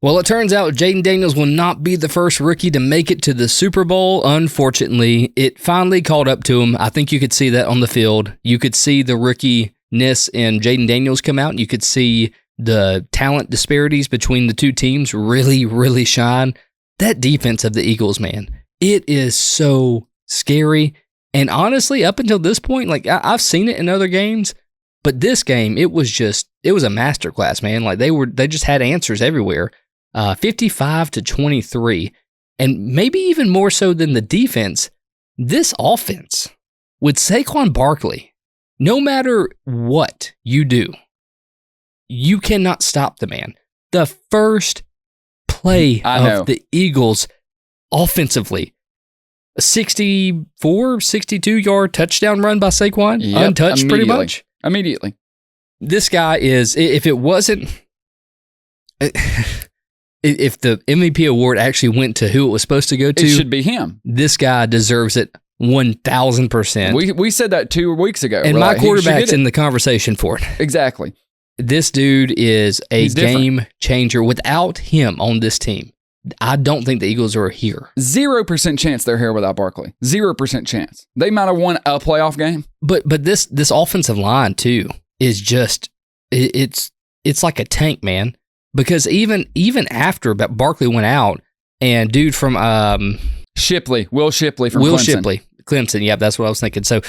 Well, it turns out Jaden Daniels will not be the first rookie to make it to the Super Bowl. Unfortunately, it finally caught up to him. I think you could see that on the field. You could see the rookie-ness in Jaden Daniels come out. You could see the talent disparities between the two teams really, really shine. That defense of the Eagles, man, it is so scary. And honestly, up until this point, like I've seen it in other games, but this game, it was a masterclass, man. Like they just had answers everywhere. 55-23, and maybe even more so than the defense, this offense with Saquon Barkley, no matter what you do, you cannot stop the man. The first play of the Eagles offensively, a 62-yard touchdown run by Saquon, untouched pretty much. Immediately. This guy is, if it wasn't... If the MVP award actually went to who it was supposed to go to, it should be him. This guy deserves it 1,000%. We said that 2 weeks ago. And my quarterback's in the conversation for it. Exactly. This dude is a game changer. Without him on this team, I don't think the Eagles are here. 0% chance they're here without Barkley. 0% chance. They might have won a playoff game. But this offensive line too is just it's like a tank, man. Because even after Barkley went out, and dude from Will Shipley from Clemson, yeah, that's what I was thinking. So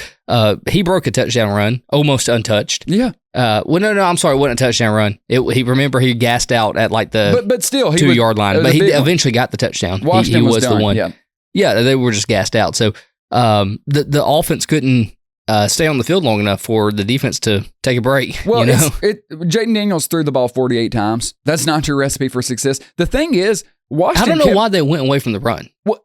he broke a touchdown run, almost untouched. Yeah. I'm sorry, it wasn't a touchdown run. He gassed out at like the but still 2-yard line, but he eventually got the touchdown. Washington he was the one. Yeah, they were just gassed out. So the offense couldn't stay on the field long enough for the defense to take a break. Well, Jaden Daniels threw the ball 48 times. That's not your recipe for success. The thing is, Washington. I don't know why they went away from the run. Well,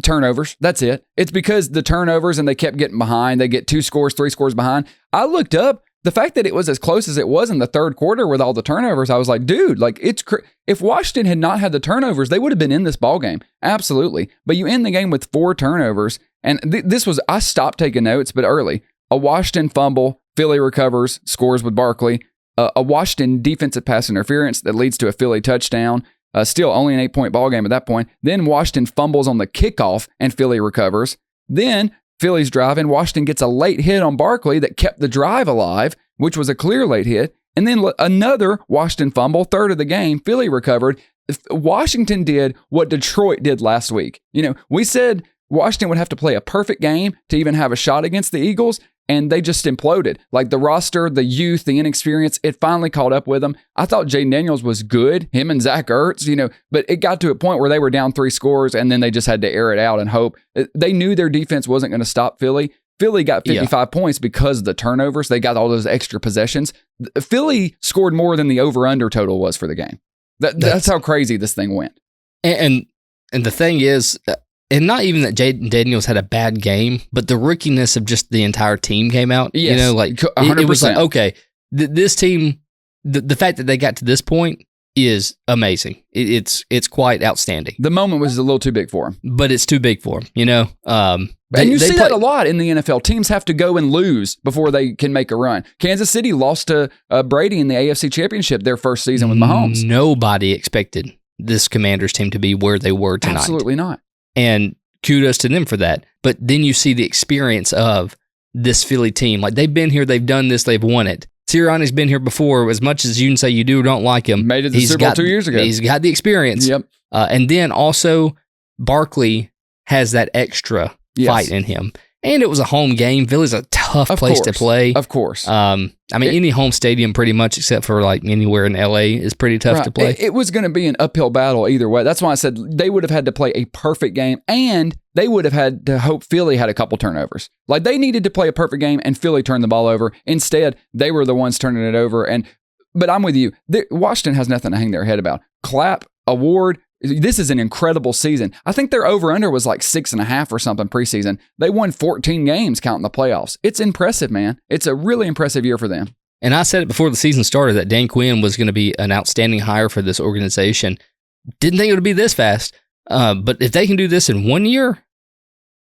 turnovers. That's it. It's because the turnovers and they kept getting behind. They get 2 scores, 3 scores behind. I looked up the fact that it was as close as it was in the third quarter with all the turnovers. I was like, dude, like if Washington had not had the turnovers, they would have been in this ball game. Absolutely. But you end the game with 4 turnovers. And this was, I stopped taking notes, but early. A Washington fumble, Philly recovers, scores with Barkley. A Washington defensive pass interference that leads to a Philly touchdown. Still only an 8-point ball game at that point. Then Washington fumbles on the kickoff and Philly recovers. Then Philly's driving. Washington gets a late hit on Barkley that kept the drive alive, which was a clear late hit. And then another Washington fumble, third of the game. Philly recovered. Washington did what Detroit did last week. We said Washington would have to play a perfect game to even have a shot against the Eagles, and they just imploded. Like the roster, the youth, the inexperience, it finally caught up with them. I thought Jaden Daniels was good, him and Zach Ertz, but it got to a point where they were down 3 scores, and then they just had to air it out and hope. They knew their defense wasn't going to stop Philly. Philly got 55 points because of the turnovers. They got all those extra possessions. Philly scored more than the over-under total was for the game. That's how crazy this thing went. And the thing is... And not even that Jaden Daniels had a bad game, but the rookiness of just the entire team came out. Yes, 100%. It was like, okay, this team, the fact that they got to this point is amazing. It's quite outstanding. The moment was a little too big for him. But it's too big for him, And you see that a lot in the NFL. Teams have to go and lose before they can make a run. Kansas City lost to Brady in the AFC Championship their first season with Mahomes. Nobody expected this Commanders team to be where they were tonight. Absolutely not. And kudos to them for that. But then you see the experience of this Philly team. Like, they've been here, they've done this, they've won it. Sirianni's been here before. As much as you can say you do or don't like him, made it to the Super Bowl 2 years ago. He's got the experience. Yep. And then also, Barkley has that extra fight in him. And it was a home game. Philly's a tough place to play. Of course. Any home stadium pretty much, except for like anywhere in LA, is pretty tough to play. It was going to be an uphill battle either way. That's why I said they would have had to play a perfect game, and they would have had to hope Philly had a couple turnovers. Like, they needed to play a perfect game, and Philly turned the ball over. Instead, they were the ones turning it over. But I'm with you. Washington has nothing to hang their head about. Clap, award. This is an incredible season. I think their over-under was like 6.5 or something preseason. They won 14 games counting the playoffs. It's impressive, man. It's a really impressive year for them. And I said it before the season started that Dan Quinn was going to be an outstanding hire for this organization. Didn't think it would be this fast. But if they can do this in 1 year,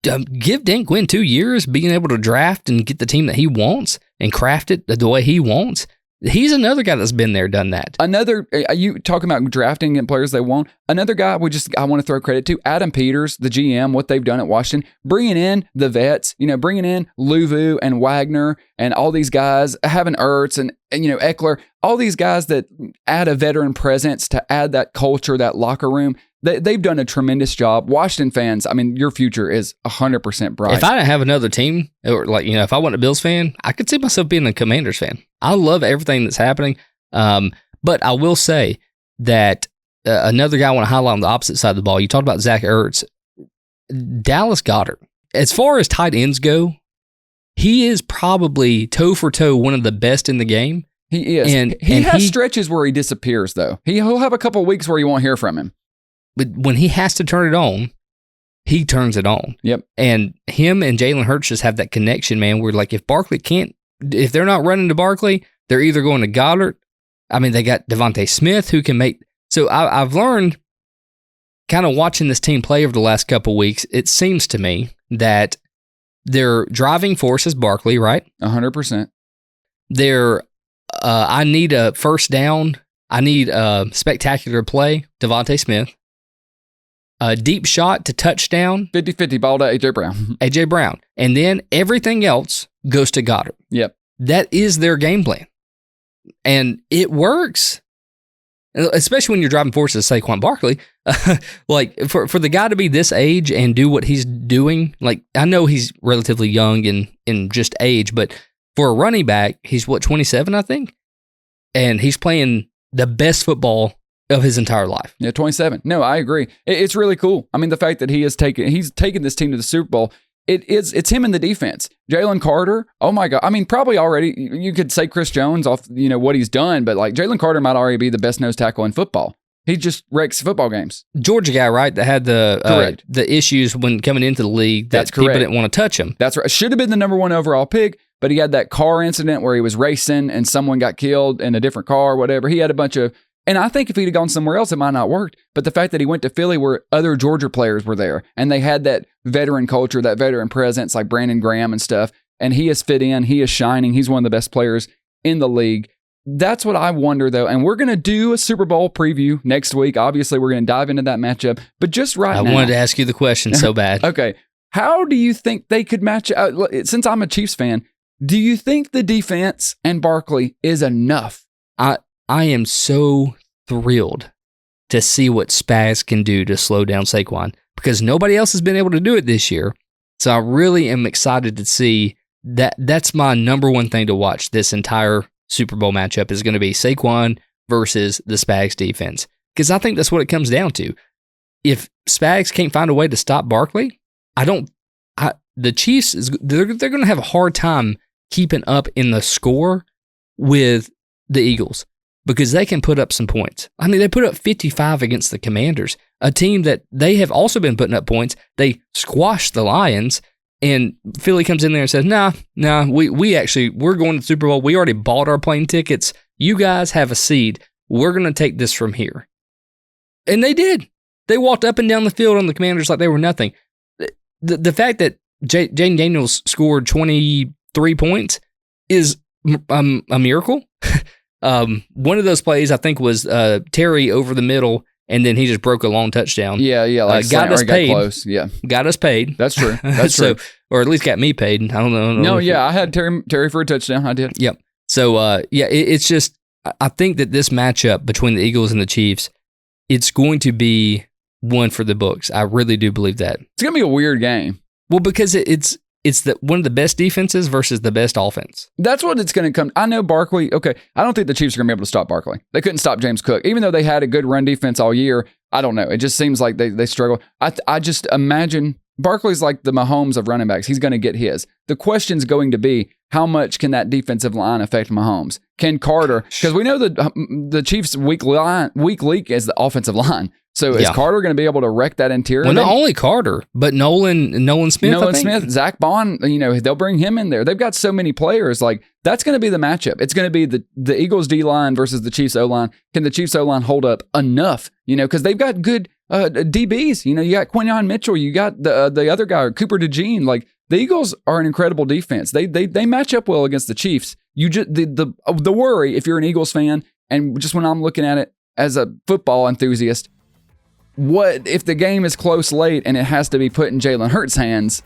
give Dan Quinn 2 years being able to draft and get the team that he wants and craft it the way he wants. He's another guy that's been there, done that. Another, you talking about drafting and players they want. Another guy I want to throw credit to, Adam Peters, the GM, what they've done at Washington, bringing in the vets, bringing in Luvu and Wagner and all these guys, having Ertz and Eckler, all these guys that add a veteran presence to add that culture, that locker room. They've done a tremendous job. Washington fans, I mean, your future is 100% bright. If I didn't have another team, or if I wasn't a Bills fan, I could see myself being a Commanders fan. I love everything that's happening. But I will say that another guy I want to highlight on the opposite side of the ball, you talked about Zach Ertz, Dallas Goedert. As far as tight ends go, he is probably toe for toe one of the best in the game. He is. And he has stretches where he disappears, though. He'll have a couple of weeks where you won't hear from him. But when he has to turn it on, he turns it on. Yep. And him and Jalen Hurts just have that connection, man, where if Barkley if they're not running to Barkley, they're either going to Goddard. I mean, they got Devontae Smith who can make. So I've learned kind of watching this team play over the last couple of weeks, it seems to me that their driving force is Barkley, right? 100%. I need a first down. I need a spectacular play, Devontae Smith. A deep shot to touchdown. 50-50 ball to A.J. Brown. A.J. Brown. And then everything else goes to Goddard. Yep. That is their game plan. And it works. Especially when you're driving forces Saquon Barkley. For the guy to be this age and do what he's doing, I know he's relatively young in just age, but for a running back, he's 27, I think? And he's playing the best football of his entire life. Yeah, 27. No, I agree. It's really cool. I mean, the fact that he's taken this team to the Super Bowl, it's him in the defense. Jalen Carter, oh my God. I mean, probably already, you could say Chris Jones off, what he's done, but Jalen Carter might already be the best nose tackle in football. He just wrecks football games. Georgia guy, right? That had the issues when coming into the league that people didn't want to touch him. That's right. Should have been the number 1 overall pick, but he had that car incident where he was racing and someone got killed in a different car or whatever. He had a bunch of, and I think if he'd have gone somewhere else, it might not have worked. But the fact that he went to Philly where other Georgia players were there and they had that veteran culture, that veteran presence like Brandon Graham and stuff, and he has fit in, he is shining, he's one of the best players in the league. That's what I wonder, though. And we're going to do a Super Bowl preview next week. Obviously, we're going to dive into that matchup. But just now. I wanted to ask you the question so bad. Okay. How do you think they could match up? Since I'm a Chiefs fan, do you think the defense and Barkley is enough? I am so thrilled to see what Spags can do to slow down Saquon because nobody else has been able to do it this year. So I really am excited to see that. That's my number one thing to watch this entire Super Bowl matchup is going to be Saquon versus the Spags defense. Because I think that's what it comes down to. If Spags can't find a way to stop Barkley, the Chiefs, they're going to have a hard time keeping up in the score with the Eagles because they can put up some points. I mean, they put up 55 against the Commanders, a team that they have also been putting up points. They squashed the Lions. And Philly comes in there and says, nah, we're going to the Super Bowl. We already bought our plane tickets. You guys have a seed. We're going to take this from here. And they did. They walked up and down the field on the Commanders like they were nothing. The fact that Jaden Daniels scored 23 points is a miracle. One of those plays, I think, was Terry over the middle, and then he just broke a long touchdown. Yeah. Got us paid. Close. Yeah. Got us paid. That's true. That's true. Or at least got me paid. I don't know. No, I had Terry for a touchdown. I did. Yep. So, it's just, I think that this matchup between the Eagles and the Chiefs, it's going to be one for the books. I really do believe that. It's going to be a weird game. Well, because it's one of the best defenses versus the best offense. That's what it's going to come. I know Barkley. Okay, I don't think the Chiefs are going to be able to stop Barkley. They couldn't stop James Cook, even though they had a good run defense all year. I don't know. It just seems like they struggle. I just imagine Barkley's like the Mahomes of running backs. He's going to get his. The question's going to be how much can that defensive line affect Mahomes? Can Carter? Because we know that the Chiefs' weak link is the offensive line. So is Carter going to be able to wreck that interior? Well, not only Carter, but Nolan Smith. Zach Bond, they'll bring him in there. They've got so many players. That's going to be the matchup. It's going to be the Eagles D-line versus the Chiefs O-line. Can the Chiefs O-line hold up enough? Because they've got good DBs. You got Quinyon Mitchell. You got the other guy, Cooper DeJean. The Eagles are an incredible defense. They match up well against the Chiefs. You just the worry if you're an Eagles fan, and just when I'm looking at it as a football enthusiast, what if the game is close late and it has to be put in Jalen Hurts' hands?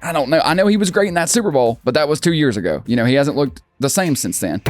I don't know. I know he was great in that Super Bowl, but that was 2 years ago. He hasn't looked the same since then.